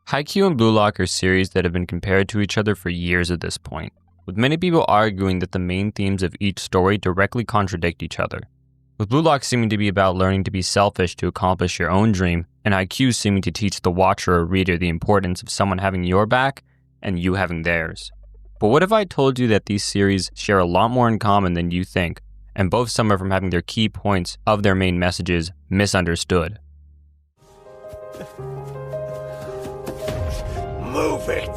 HAIKYUU and BLUE LOCK are series that have been compared to each other for years at this point, with many people arguing that the main themes of each story directly contradict each other. With BLUE LOCK seeming to be about learning to be selfish to accomplish your own dream, and HAIKYUU seeming to teach the watcher or reader the importance of someone having your back and you having theirs. But what if I told you that these series share a lot more in common than you think, and both suffer from having their key points of their main messages misunderstood? Move it!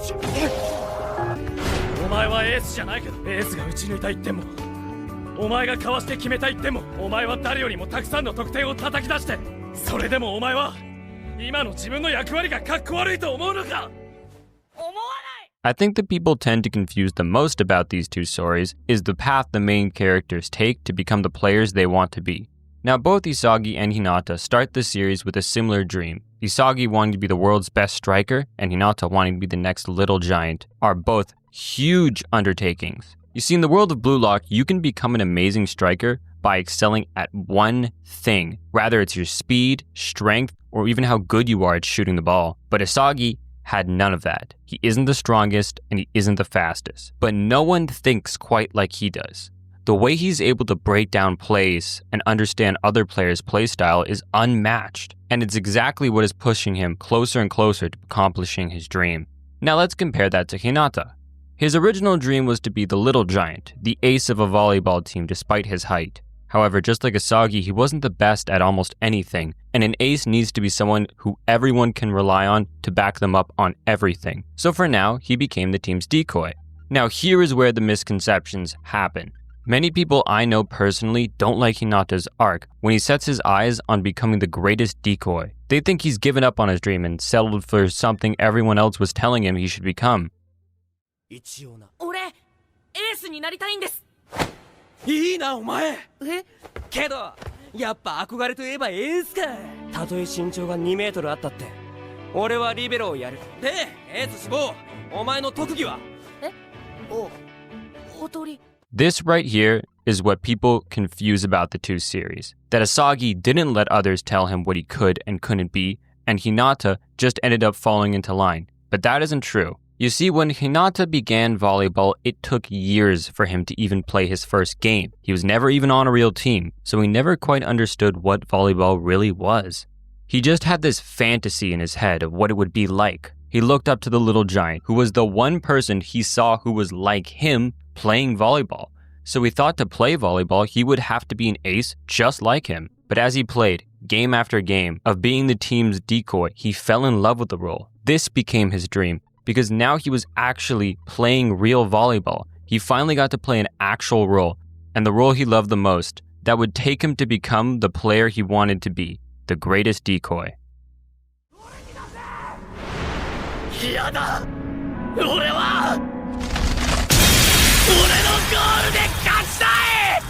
お前はエースじゃないけど、エースが打ち抜いた1点も、お前がかわして決めた1点も、お前は誰よりもたくさんの得点を叩き出して、それでもお前は今の自分の役割がかっこ悪いと思うのか？思わない！ I think the people tend to confuse the most about these two stories is the path the main characters take to become the players they want to be. Now, both Isagi and Hinata start the series with a similar dream. Isagi wanting to be the world's best striker and Hinata wanting to be the next little giant are both huge undertakings. You see, in the world of BLUE LOCK, you can become an amazing striker by excelling at one thing, whether it's your speed, strength, or even how good you are at shooting the ball. But Isagi had none of that. He isn't the strongest and he isn't the fastest, but no one thinks quite like he does. The way he's able to break down plays and understand other players' playstyle is unmatched, and it's exactly what is pushing him closer and closer to accomplishing his dream. Now let's compare that to Hinata. His original dream was to be the little giant, the ace of a volleyball team despite his height. However, just like Isagi, he wasn't the best at almost anything, and an ace needs to be someone who everyone can rely on to back them up on everything. So for now, he became the team's decoy. Now here is where the misconceptions happen. Many people I know personally don't like Hinata's arc when he sets his eyes on becoming the greatest decoy. They think he's given up on his dream and settled for something everyone else was telling him he should become. 俺、エースになりたいんです。いいなお前。けど、やっぱ憧れといえばエースか。たとえ身長が2メートルあったって、俺はリベロをやる。で、エース志望、お前の特技は？踊り。This right here is what people confuse about the two series. That Isagi didn't let others tell him what he could and couldn't be, and Hinata just ended up falling into line. But that isn't true. You see, when Hinata began volleyball, it took years for him to even play his first game. He was never even on a real team, so he never quite understood what volleyball really was. He just had this fantasy in his head of what it would be like. He looked up to the little giant, who was the one person he saw who was like him playing volleyball. So he thought to play volleyball, he would have to be an ace just like him. But as he played, game after game, of being the team's decoy, he fell in love with the role. This became his dream, because now he was actually playing real volleyball. He finally got to play an actual role, and the role he loved the most, that would take him to become the player he wanted to be, the greatest decoy. 嫌だ。俺は俺のゴールで勝ちたい。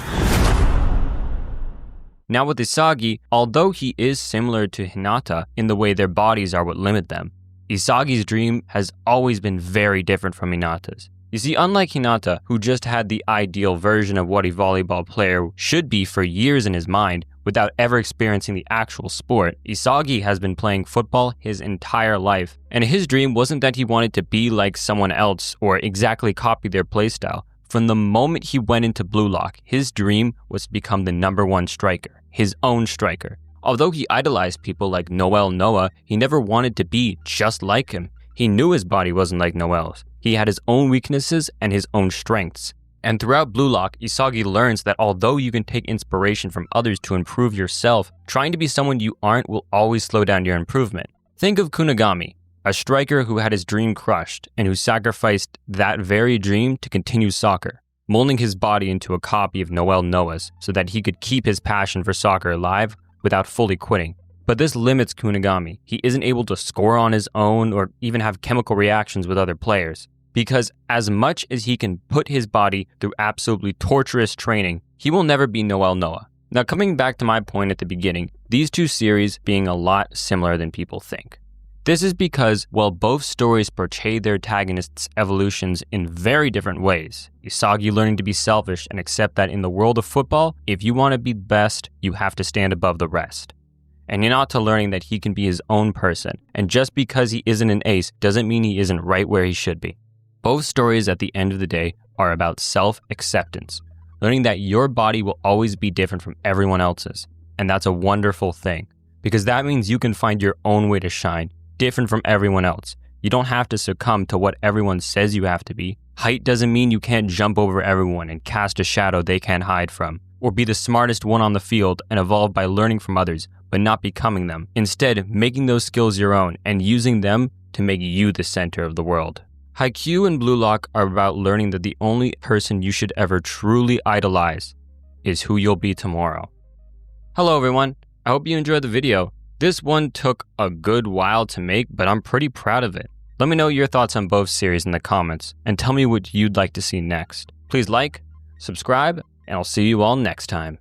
Now with Isagi, although he is similar to Hinata in the way their bodies are what limit them, Isagi's dream has always been very different from Hinata's. You see, unlike Hinata, who just had the ideal version of what a volleyball player should be for years in his mind without ever experiencing the actual sport, Isagi has been playing football his entire life. And his dream wasn't that he wanted to be like someone else or exactly copy their playstyle. From the moment he went into BLUE LOCK, his dream was to become the #1 striker, his own striker. Although he idolized people like Noel Noah, he never wanted to be just like him. He knew his body wasn't like Noel's. He had his own weaknesses and his own strengths. And throughout BLUE LOCK, Isagi learns that although you can take inspiration from others to improve yourself, trying to be someone you aren't will always slow down your improvement. Think of Kunigami, a striker who had his dream crushed and who sacrificed that very dream to continue soccer, molding his body into a copy of Noel Noah's so that he could keep his passion for soccer alive without fully quitting. But this limits Kunigami. He isn't able to score on his own or even have chemical reactions with other players. Because as much as he can put his body through absolutely torturous training, he will never be Noel Noah. Now, coming back to my point at the beginning, these two series being a lot similar than people think. This is because while both stories portray their antagonists' evolutions in very different ways, Isagi learning to be selfish and accept that in the world of football, if you want to be best, you have to stand above the rest. and Hinata learning that he can be his own person, and just because he isn't an ace doesn't mean he isn't right where he should be. Both stories at the end of the day are about self-acceptance, learning that your body will always be different from everyone else's, and that's a wonderful thing, because that means you can find your own way to shine, different from everyone else. You don't have to succumb to what everyone says you have to be. Height doesn't mean you can't jump over everyone and cast a shadow they can't hide from, or be the smartest one on the field and evolve by learning from others, but not becoming them. Instead, making those skills your own and using them to make you the center of the world. HAIKYUU and BLUE LOCK are about learning that the only person you should ever truly idolize is who you'll be tomorrow. Hello everyone, I hope you enjoyed the video. This one took a good while to make, but I'm pretty proud of it. Let me know your thoughts on both series in the comments, and tell me what you'd like to see next. Please like, subscribe, and I'll see you all next time.